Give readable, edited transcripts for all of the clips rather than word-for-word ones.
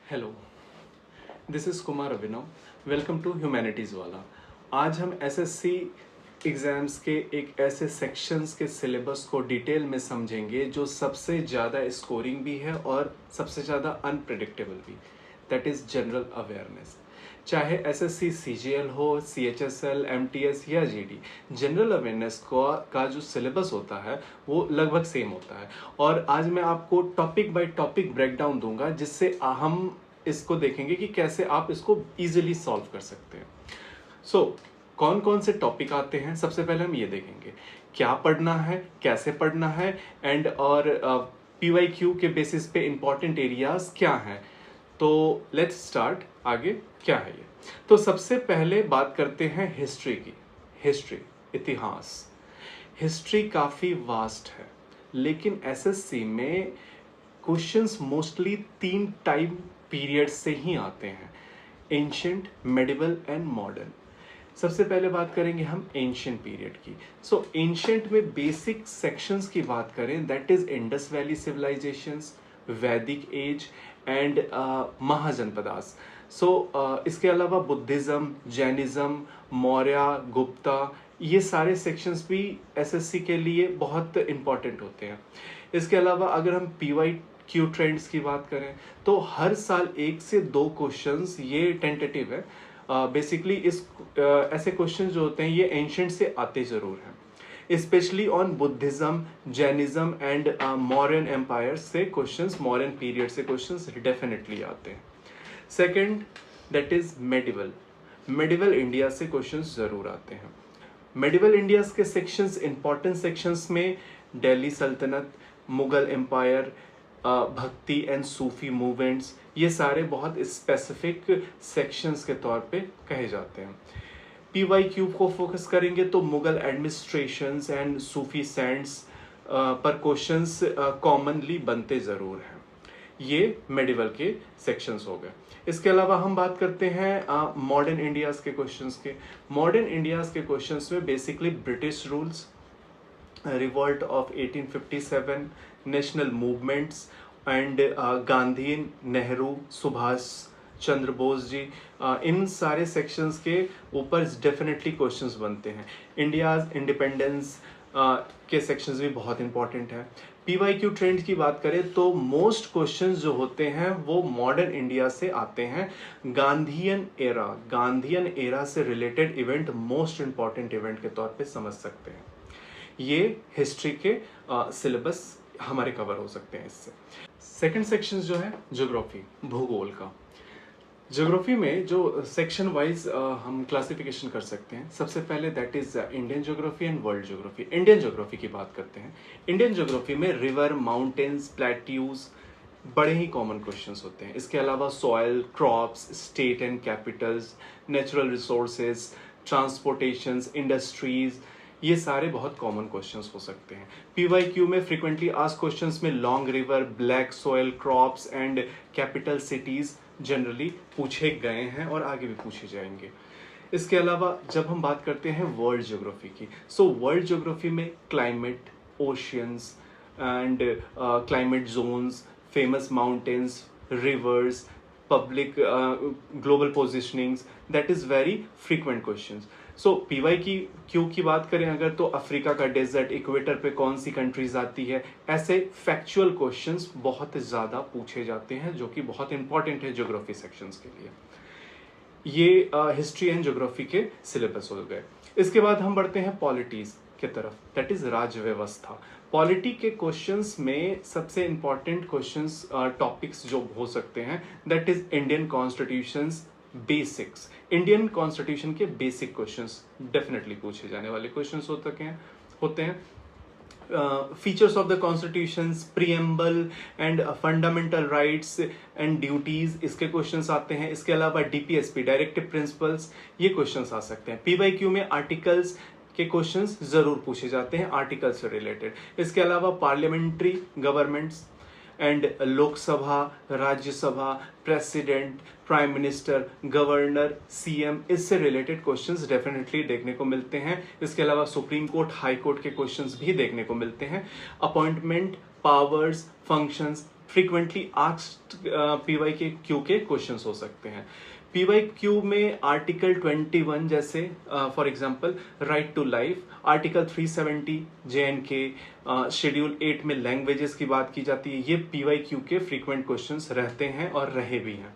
Hello, this is Kumar Abhinav. Welcome to humanities Wala. आज हम SSC exams के एक ऐसे सेक्शंस के सिलेबस को डिटेल में समझेंगे जो सबसे ज़्यादा स्कोरिंग भी है और सबसे ज़्यादा अनप्रिडिक्टेबल भी, दैट इज़ जनरल अवेयरनेस। चाहे एसएससी सीजीएल हो, सीएचएसएल, एमटीएस या जीडी, जनरल अवेयरनेस का जो सिलेबस होता है वो लगभग सेम होता है। और आज मैं आपको टॉपिक बाय टॉपिक ब्रेकडाउन दूंगा जिससे हम इसको देखेंगे कि कैसे आप इसको इजीली सॉल्व कर सकते हैं। सो कौन कौन से टॉपिक आते हैं, सबसे पहले हम ये देखेंगे क्या पढ़ना है, कैसे पढ़ना है, एंड और पीवाईक्यू के बेसिस पे इंपॉर्टेंट एरियाज क्या हैं। तो लेट्स स्टार्ट। आगे क्या है ये, तो सबसे पहले बात करते हैं हिस्ट्री की। हिस्ट्री, इतिहास। हिस्ट्री काफ़ी वास्ट है, लेकिन एसएससी में क्वेश्चंस मोस्टली 3 टाइम पीरियड से ही आते हैं, एंशिएंट, मेडिवल एंड मॉडर्न। सबसे पहले बात करेंगे हम एंशिएंट पीरियड की। सो एंशिएंट में बेसिक सेक्शंस की बात करें, that is Indus valley civilisations, Vedic age and Mahajanapadas. So इसके अलावा बुद्धिज्म, जैनिज्म, मौर्य, गुप्ता, ये सारे सेक्शंस भी एसएससी के लिए बहुत इंपॉर्टेंट होते हैं। इसके अलावा अगर हम पीवाईक्यू ट्रेंड्स की बात करें तो हर साल 1 से 2 क्वेश्चंस, ये टेंटेटिव है, बेसिकली ऐसे क्वेश्चंस जो होते हैं ये एंशिएंट से आते जरूर हैं, specially on Buddhism, Jainism and Mauryan empire से क्वेश्चंस, मौर्यन पीरियड से क्वेश्चंस डेफिनेटली आते हैं। Second, that is medieval. Medieval India से क्वेश्चंस जरूर आते हैं। मेडिवल इंडिया के सेक्शंस, इंपॉर्टेंट सेक्शंस में दिल्ली सल्तनत, Mughal empire, Bhakti and Sufi movements, ये सारे बहुत स्पेसिफिक सेक्शंस के तौर पे कहे जाते हैं। पीवाईक्यू को फोकस करेंगे तो Mughal administrations and Sufi saints पर क्वेश्चंस कॉमनली बनते जरूर हैं। ये मेडिवल के सेक्शंस हो गए। इसके अलावा हम बात करते हैं मॉडर्न इंडियाज के क्वेश्चंस के। मॉडर्न इंडियाज के क्वेश्चंस में basically British rules, revolt of 1857, national movements and Gandhi, Nehru, Subhash Chandra Bose ji, इन सारे सेक्शंस के ऊपर डेफिनेटली क्वेश्चंस बनते हैं। इंडियाज इंडिपेंडेंस के सेक्शंस भी बहुत इंपॉर्टेंट है। पीवाईक्यू ट्रेंड की बात करें तो मोस्ट क्वेश्चंस जो होते हैं वो मॉडर्न इंडिया से आते हैं। गांधीयन एरा से related event most important event के तौर पे समझ सकते हैं। ये हिस्ट्री के सिलेबस हमारे कवर हो सकते हैं इससे। सेकंड सेक्शन जो है ज्योग्राफी, भूगोल का। ज्योग्राफी में जो सेक्शन वाइज हम क्लासिफिकेशन कर सकते हैं, सबसे पहले that is Indian geography and world geography. Indian geography की बात करते हैं। इंडियन ज्योग्राफी में रिवर, माउंटेन्स, प्लेट्यूज बड़े ही कॉमन क्वेश्चंस होते हैं। इसके अलावा soil, crops, state and capitals, natural resources, transportations, industries, ये सारे बहुत कॉमन क्वेश्चंस हो सकते हैं। पीवाईक्यू में फ्रीक्वेंटली आस्क्ड क्वेश्चंस में long river, black soil, crops and capital cities generally पूछे गए हैं और आगे भी पूछे जाएंगे। इसके अलावा जब हम बात करते हैं वर्ल्ड ज्योग्राफी की, सो वर्ल्ड ज्योग्राफी में climate, oceans and climate zones, famous mountains, rivers, public global positionings, that is very frequent questions. So PYQ की बात करें अगर, तो अफ्रीका का डेजर्ट, इक्वेटर पे कौन सी कंट्रीज आती है, ऐसे फैक्चुअल क्वेश्चंस बहुत ज्यादा पूछे जाते हैं जो कि बहुत इंपॉर्टेंट है ज्योग्राफी सेक्शंस के लिए। ये हिस्ट्री एंड ज्योग्राफी के सिलेबस हो गए। इसके बाद हम बढ़ते हैं पॉलिटीज की तरफ, दैट इज राज्य व्यवस्था। पॉलिटी के क्वेश्चंस में सबसे इंपॉर्टेंट क्वेश्चंस, टॉपिक्स जो हो सकते हैं, that is Indian constitutions basics. Indian constitution के बेसिक क्वेश्चंस डेफिनेटली पूछे जाने वाले क्वेश्चंस होते हैं। Features of the constitutions, preamble and fundamental rights and duties, इसके क्वेश्चंस आते हैं। इसके अलावा डीपीएसपी, डायरेक्टिव प्रिंसिपल्स, ये क्वेश्चंस आ सकते हैं। पीवाईक्यू में आर्टिकल्स के क्वेश्चंस जरूर पूछे जाते हैं, आर्टिकल से रिलेटेड। इसके अलावा parliamentary governments and Lok Sabha, Rajya Sabha, president, prime minister, governor, CM, इससे रिलेटेड क्वेश्चंस डेफिनेटली देखने को मिलते हैं। इसके अलावा सुप्रीम कोर्ट, हाई कोर्ट के क्वेश्चंस भी देखने को मिलते हैं। Appointment, powers, functions, frequently asked PYQ के क्वेश्चंस हो सकते हैं। PYQ में आर्टिकल 21 जैसे for example right to life, article 370 JNK, schedule 8 में लैंग्वेजेस की बात की जाती है। ये PYQ के फ्रीक्वेंट क्वेश्चंस रहते हैं और रहे भी हैं।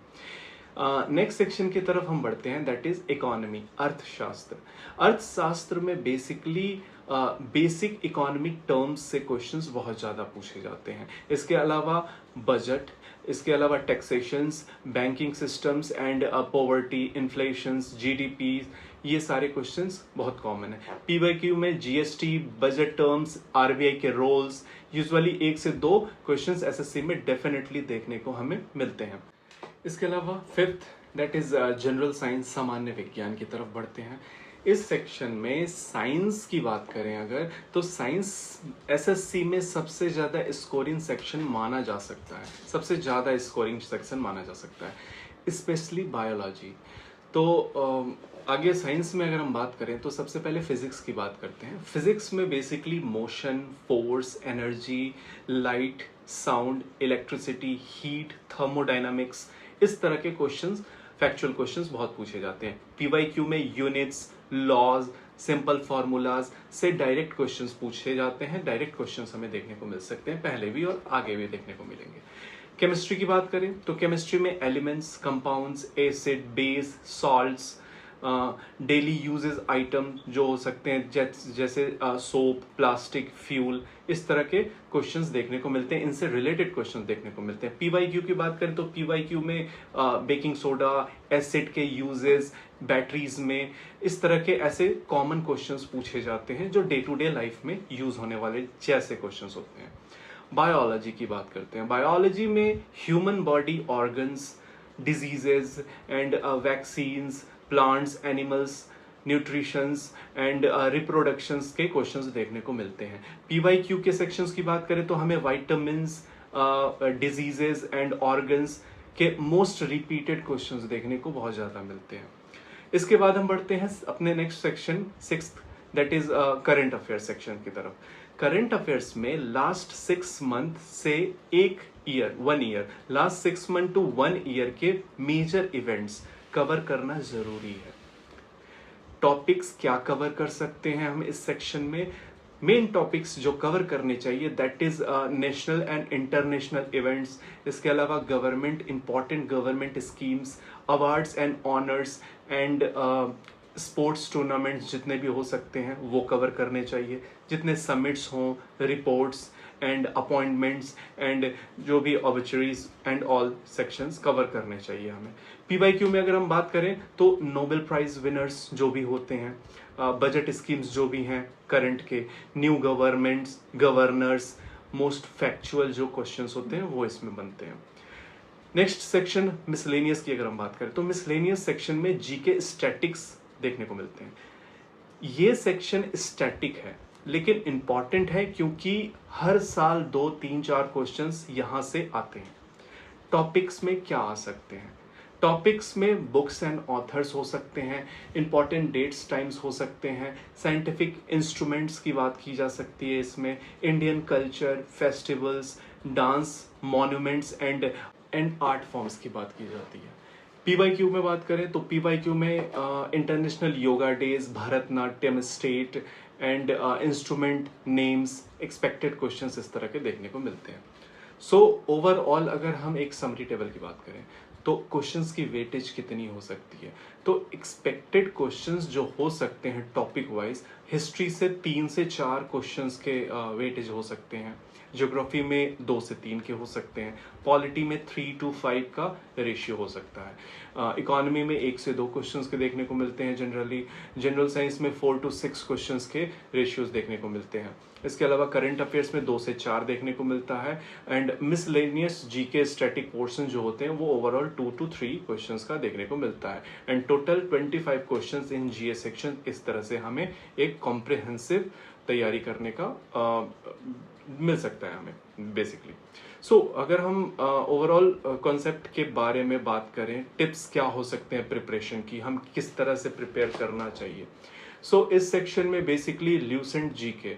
नेक्स्ट सेक्शन की तरफ हम बढ़ते हैं, दैट इज इकोनॉमी, अर्थशास्त्र। अर्थशास्त्र में बेसिकली बेसिक इकोनॉमिक टर्म्स से क्वेश्चंस बहुत ज़्यादा पूछे जाते हैं। इसके अलावा बजट, इसके अलावा taxations, banking systems and poverty, inflations, GDP, ये सारे क्वेश्चंस बहुत कॉमन है। PYQ में GST, बजट टर्म्स, RBI के रोल्स, यूजुअली 1 से 2 क्वेश्चंस SSC में डेफिनेटली देखने को हमें मिलते हैं। इसके अलावा fifth, that is general science, सामान्य विज्ञान की तरफ बढ़ते हैं। इस सेक्शन में साइंस की बात करें अगर, तो साइंस SSC में सबसे ज़्यादा स्कोरिंग सेक्शन माना जा सकता है, सबसे ज़्यादा स्कोरिंग सेक्शन माना जा सकता है, स्पेशली बायोलॉजी। तो आगे साइंस में अगर हम बात करें तो सबसे पहले फिजिक्स की बात करते हैं। फिजिक्स में basically motion, force, energy, light, sound, electricity, heat, thermodynamics, इस तरह के क्वेश्चंस, फैक्चुअल क्वेश्चंस बहुत पूछे जाते हैं। PYQ में यूनिट्स, लॉज, सिंपल फार्मूलाज से डायरेक्ट क्वेश्चंस पूछे जाते हैं। डायरेक्ट क्वेश्चंस हमें देखने को मिल सकते हैं, पहले भी और आगे भी देखने को मिलेंगे। केमिस्ट्री की बात करें तो केमिस्ट्री में elements, compounds, acid, base, salts, daily uses item जो हो सकते हैं जैसे सोप, प्लास्टिक, फ्यूल, इस तरह के क्वेश्चंस देखने को मिलते हैं, इनसे रिलेटेड क्वेश्चंस देखने को मिलते हैं। PYQ की बात करें तो PYQ में बेकिंग सोडा, एसिड के यूजेस, बैटरीज में, इस तरह के ऐसे कॉमन क्वेश्चंस पूछे जाते हैं जो डे टू डे लाइफ में यूज होने वाले जैसे क्वेश्चंस होते हैं। बायोलॉजी की बात करते हैं। बायोलॉजी में human body organs, diseases and vaccines, plants, animals, nutritions and reproductions के क्वेश्चंस देखने को मिलते हैं। PYQ के सेक्शंस की बात करें तो हमें वाइटामिन्स, डिजीजेज एंड ऑर्गन्स के मोस्ट रिपीटेड क्वेश्चंस देखने को बहुत ज़्यादा मिलते हैं। इसके बाद हम बढ़ते हैं अपने next section, sixth, that is current affair section की तरफ। करंट अफेयर्स में लास्ट 6 मंथ से 1 year, last 6 month to 1 year के मेजर इवेंट्स कवर करना जरूरी है। टॉपिक्स क्या कवर कर सकते हैं हम इस सेक्शन में? मेन टॉपिक्स जो कवर करने चाहिए, that is national and international events. इसके अलावा government, important government schemes, awards and honours and sports tournaments जितने भी हो सकते हैं वो कवर करने चाहिए। जितने समिट्स हों, रिपोर्ट्स एंड अपॉइंटमेंट्स एंड जो भी ऑब्चुरीज एंड ऑल सेक्शंस कवर करने चाहिए हमें। PYQ में अगर हम बात करें तो नोबेल प्राइज विनर्स जो भी होते हैं, बजट स्कीम्स जो भी हैं करंट के, new governments, governors, most factual जो क्वेश्चंस होते हैं वो इसमें बनते हैं। नेक्स्ट सेक्शन मिसलेनियस की अगर हम बात करें तो मिसलेनियस सेक्शन में GK स्टैटिक्स देखने को मिलते हैं। ये सेक्शन स्टैटिक है लेकिन इंपॉर्टेंट है क्योंकि हर साल 2, 3, 4 क्वेश्चंस यहां से आते हैं। टॉपिक्स में क्या आ सकते हैं? टॉपिक्स में बुक्स एंड ऑथर्स हो सकते हैं, इंपॉर्टेंट डेट्स, टाइम्स हो सकते हैं, साइंटिफिक इंस्ट्रूमेंट्स की बात की जा सकती है इसमें, Indian culture, festivals, dance, monuments and art forms की बात की जाती है। PYQ में बात करें तो PYQ में international yoga days, Bharatanatyam state and instrument names, expected questions इस तरह के देखने को मिलते हैं। सो ओवरऑल अगर हम एक समरी टेबल की बात करें तो क्वेश्चंस की वेटेज कितनी हो सकती है, तो एक्सपेक्टेड क्वेश्चंस जो हो सकते हैं टॉपिक वाइज, हिस्ट्री से 3 से 4 क्वेश्चंस के वेटेज हो सकते हैं, ज्योग्राफी में 2 से 3 के हो सकते हैं, पॉलिटी में 3 to 5 का रेशियो हो सकता है, इकोनॉमी में 1 से 2 क्वेश्चंस के देखने को मिलते हैं जनरली, जनरल साइंस में 4 to 6 क्वेश्चंस के रेशियोज देखने को मिलते हैं। इसके अलावा करंट अफेयर्स में 2 से 4 देखने को मिलता है and miscellaneous GK static portion जो होते हैं वो ओवरऑल 2 to 3 क्वेश्चंस का देखने को मिलता है and total 25 questions in GS section. इस तरह से हमें एक कॉम्प्रिहेंसिव तैयारी करने का मिल सकता है हमें बेसिकली। सो अगर हम ओवरऑल कॉन्सेप्ट के बारे में बात करें, टिप्स क्या हो सकते हैं प्रिपरेशन की, हम किस तरह से प्रिपेयर करना चाहिए। सो इस सेक्शन में basically Lucent GK,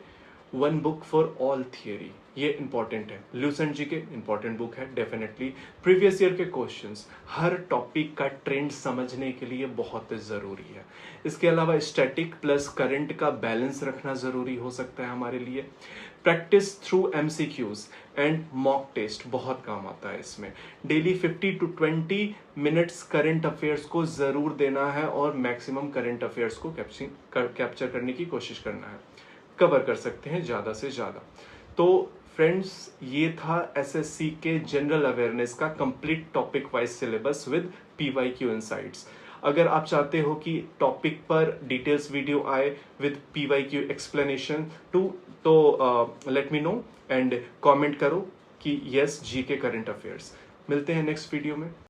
one book for all theory, ये इंपॉर्टेंट है। Lucent G K important book है डेफिनेटली। प्रीवियस ईयर के क्वेश्चंस, हर टॉपिक का ट्रेंड समझने के लिए बहुत ज़रूरी है। इसके अलावा स्टैटिक प्लस करंट का बैलेंस रखना ज़रूरी हो सकता है हमारे लिए। Practice through MCQs and mock test बहुत काम आता है इसमें। Daily 50 to 20 minutes current affairs को ज़रूर देना है और मैक्सिमम करंट अफेयर्स को कैप्चर करने की कोशिश करना है। कवर कर सकते हैं ज़्यादा से ज़्यादा। तो फ्रेंड्स, ये था एसएससी के जनरल अवेयरनेस का complete topic wise syllabus with PYQ insights. अगर आप चाहते हो कि टॉपिक पर डिटेल्स वीडियो आए विद पीवाईक्यू एक्सप्लेनेशन तो let me know and comment करो कि यस जी के करंट अफेयर्स। मिलते हैं नेक्स्ट वीडियो में।